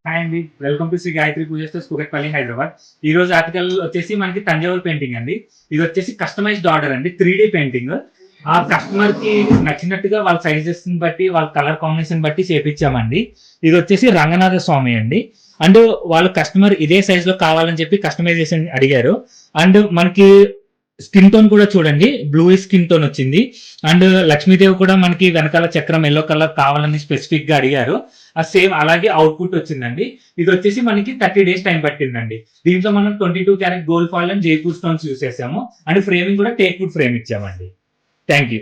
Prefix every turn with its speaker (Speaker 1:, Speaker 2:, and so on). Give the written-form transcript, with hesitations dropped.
Speaker 1: Hi అండి, welcome to Shri Gayatri Puja stores Kukatpally Hyderabad. ఈ రోజు ఆర్టికల్ వచ్చేసి మనకి తంజావూరు పెయింటింగ్ అండి. ఇది వచ్చేసి కస్టమైజ్డ్ ఆర్డర్ అండి, 3D పెయింటింగ్. ఆ కస్టమర్ కి నచ్చినట్టుగా వాళ్ళ సైజెస్ బట్టి, వాళ్ళ కలర్ కాంబినేషన్ బట్టి చేపించామండి. ఇది వచ్చేసి రంగనాథ స్వామి అండి. అండ్ వాళ్ళ కస్టమర్ ఇదే సైజ్ లో కావాలని చెప్పి కస్టమైజేషన్ అడిగారు. అండ్ మనకి స్కిన్ టోన్ కూడా చూడండి, బ్లూ స్కిన్ టోన్ వచ్చింది. అండ్ లక్ష్మీదేవి కూడా మనకి వెనకాల చక్రం ఎల్లో కలర్ కావాలని స్పెసిఫిక్ గా అడిగారు. ఆ సేమ్ అలాగే అవుట్పుట్ వచ్చిందండి. ఇది వచ్చేసి మనకి 30 days టైం పట్టిందండి. దీంట్లో మనం 22 carat gold foil and Jaipur stones use చేసాము. అండ్ ఫ్రేమింగ్ కూడా టేక్ వుడ్ ఫ్రేమ్ ఇచ్చామండి. Thank you.